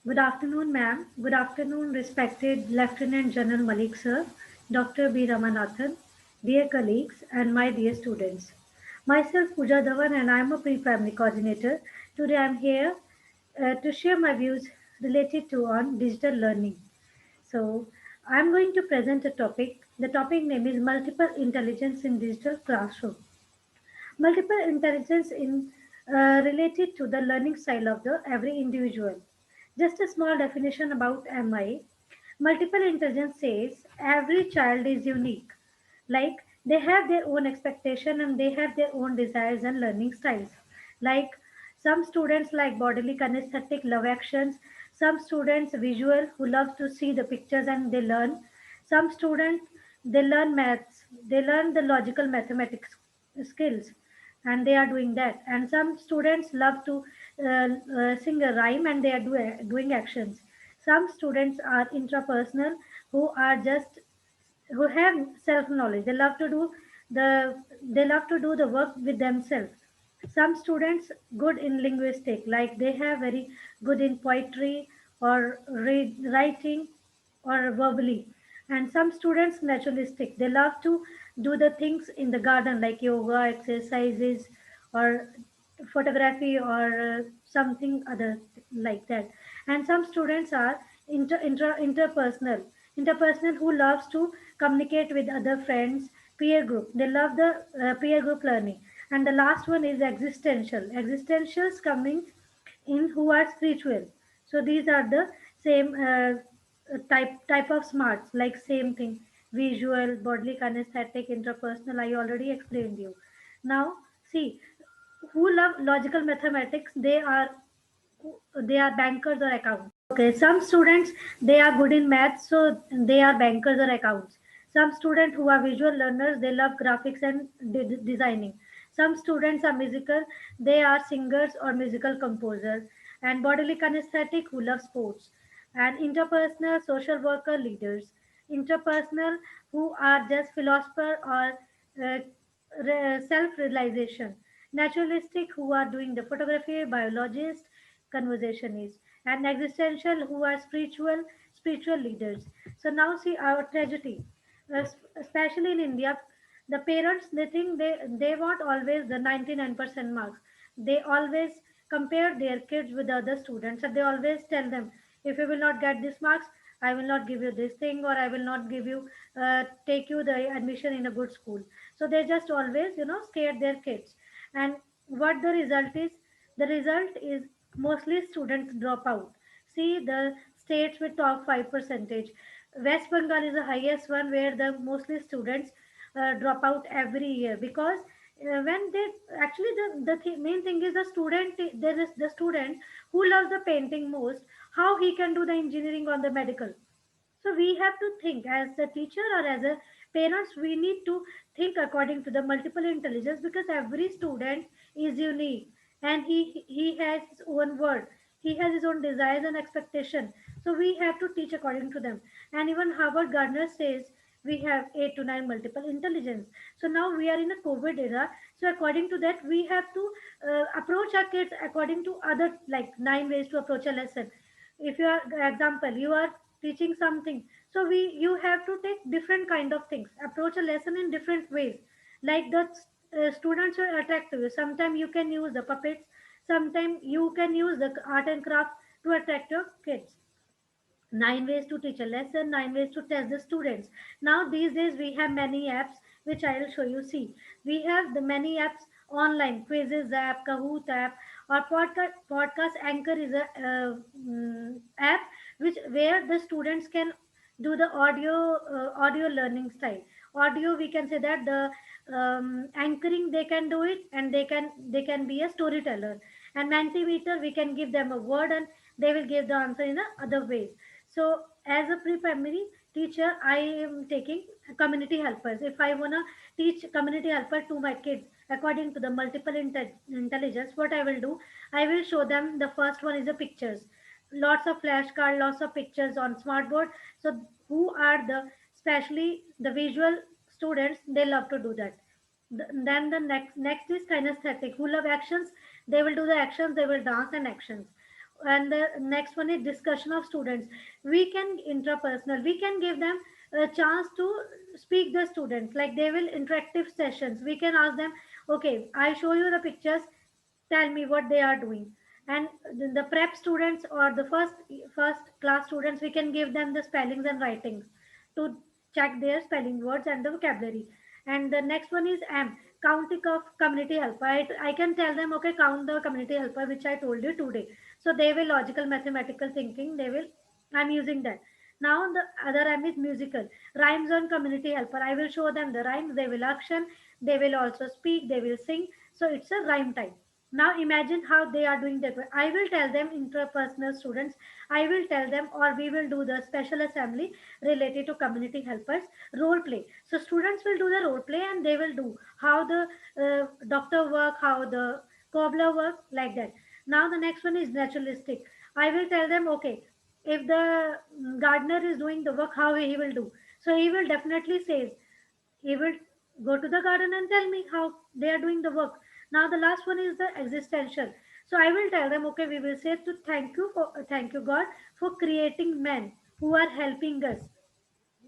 Good afternoon, ma'am. Good afternoon, respected Lieutenant General Malik sir, Dr. B. Ramanathan, dear colleagues, and my dear students. Myself, Pooja Dhawan, and I am a pre-primary coordinator. Today, I am here to share my views related to on digital learning. So, I am going to present a topic. The topic name is multiple intelligence in digital classroom. Multiple intelligence in related to the learning style of the every individual. Just a small definition about MI. Multiple intelligence says every child is unique. Like they have their own expectation and they have their own desires and learning styles. Like some students like bodily kinesthetic love actions, some students visual who love to see the pictures and they learn. Some students they learn maths, they learn the logical mathematics skills and they are doing that. And some students love to sing a rhyme and they are doing actions. Some students are intrapersonal who are just who have self knowledge. They love to do the work with themselves. Some students good in linguistic, like they have very good in poetry or writing or verbally. And some students naturalistic, they love to do the things in the garden like yoga exercises or photography or something other like that. And some students are interpersonal who loves to communicate with other friends, peer group, they love the peer group learning. And the last one is existentials coming in who are spiritual. So these are the same type of smarts, like same thing: visual, bodily kinesthetic, interpersonal. I already explained you. Now see, who love logical mathematics, they are bankers or accountants. Okay, some students they are good in maths, so they are bankers or accounts. Some students who are visual learners, they love graphics and designing. Some students are musical, they are singers or musical composers. And bodily kinesthetic who love sports. And interpersonal social worker leaders. Interpersonal who are just philosopher or uh, self-realization. Naturalistic who are doing the photography, biologist, conversationist. And existential who are spiritual leaders. So now see our tragedy. Especially in India, the parents they think they want always the 99% marks. They always compare their kids with the other students and they always tell them, if you will not get this marks, I will not give you this thing, or I will not give you take you the admission in a good school. So they just always scare their kids. And what the result is? The result is mostly students drop out. See the states with top 5 percentage. West Bengal is the highest one where the mostly students drop out every year, because when they actually main thing is the student. There is the student who loves the painting most, how he can do the engineering on the medical. So we have to think as a teacher or as a parents, we need to think according to the multiple intelligence, because every student is unique and he has his own word, he has his own desires and expectation. So we have to teach according to them. And even Harvard Gardner says we have 8 to 9 multiple intelligence. So now we are in a COVID era, so according to that we have to approach our kids according to other, like 9 ways to approach a lesson. If you are example, you are teaching something, so you have to take different kind of things, approach a lesson in different ways. Like the students are attractive, sometimes you can use the puppets, sometimes you can use the art and craft to attract your kids. 9 ways to teach a lesson, 9 ways to test the students. Now these days we have many apps which I will show you. See, we have the many apps online: quizzes app, Kahoot app, or podcast Anchor is a app which where the students can do the audio learning style. Audio, we can say that the anchoring they can do it, and they can be a storyteller. And Mentimeter, we can give them a word and they will give the answer in a other ways. So as a pre-primary teacher, I am taking community helpers. If I wanna teach community helper to my kids according to the multiple intelligence, what I will do, I will show them. The first one is the pictures, lots of flashcard, lots of pictures on smartboard. So who are the, especially the visual students, they love to do that. Then the next is kinesthetic, who love actions. They will do the actions, they will dance and actions. And the next one is discussion of students. We can intrapersonal, we can give them a chance to speak the students, like they will interactive sessions. We can ask them, okay, I show you the pictures, tell me what they are doing. And the prep students or the first class students, we can give them the spellings and writings to check their spelling words and the vocabulary. And the next one is counting of community helper. I can tell them, okay, count the community helper which I told you today. So they will logical mathematical thinking, they will, I'm using that. Now the other M is musical. Rhymes on community helper. I will show them the rhymes, they will action, they will also speak, they will sing. So it's a rhyme time. Now imagine how they are doing that. I will tell them interpersonal students, I will tell them, or we will do the special assembly related to community helpers role play. So students will do the role play and they will do how the doctor work, how the cobbler work, like that. Now the next one is naturalistic. I will tell them, okay, if the gardener is doing the work, how he will do. So he will definitely say, he will go to the garden and tell me how they are doing the work. Now the last one is the existential. So I will tell them, okay, we will say to thank you God for creating men who are helping us.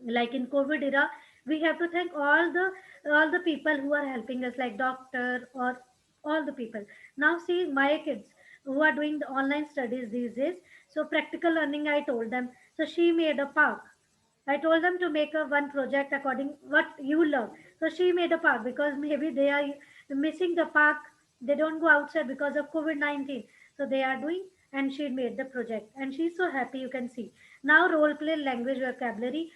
Like in COVID era, we have to thank all the people who are helping us, like doctor or all the people. Now see my kids who are doing the online studies these days. So practical learning, I told them, so she made a park. I told them to make a one project according what you love. So she made a park because maybe they are missing the park. They don't go outside because of COVID-19. So they are doing, and she made the project and she's so happy, you can see. Now role play language vocabulary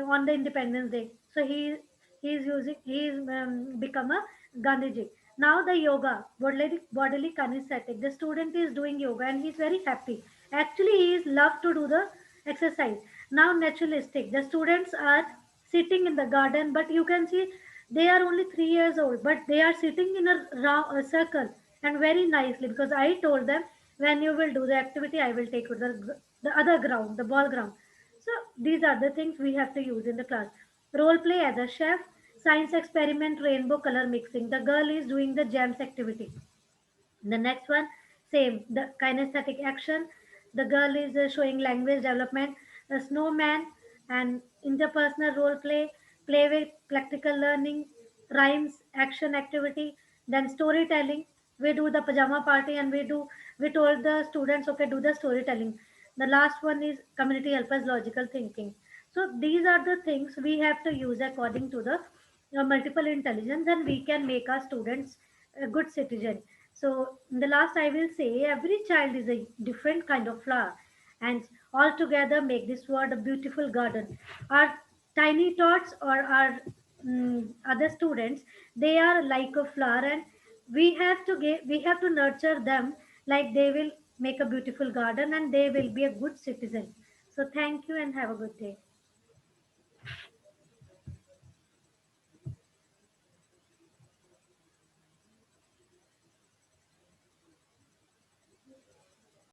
on the Independence Day. So he is using, he is become a Gandhiji. Now the yoga, bodily kinesthetic. The student is doing yoga and he's very happy. Actually, he is love to do the exercise. Now naturalistic. The students are sitting in the garden, but you can see they are only 3 years old, but they are sitting in a circle and very nicely, because I told them, when you will do the activity, I will take you to the other ground, the ball ground. So these are the things we have to use in the class. Role play as a chef, science experiment, rainbow color mixing. The girl is doing the gems activity. The next one, same, the kinesthetic action. The girl is showing language development, a snowman, and interpersonal role play, play with practical learning, rhymes, action activity, then storytelling. We do the pajama party and we told the students, okay, do the storytelling. The last one is community helpers logical thinking. So these are the things we have to use according to the multiple intelligence, and we can make our students a good citizen. So, in the last, I will say every child is a different kind of flower, and all together make this world a beautiful garden. Our tiny tots or our other students, they are like a flower, and we have to nurture them like they will make a beautiful garden and they will be a good citizen. So, thank you and have a good day.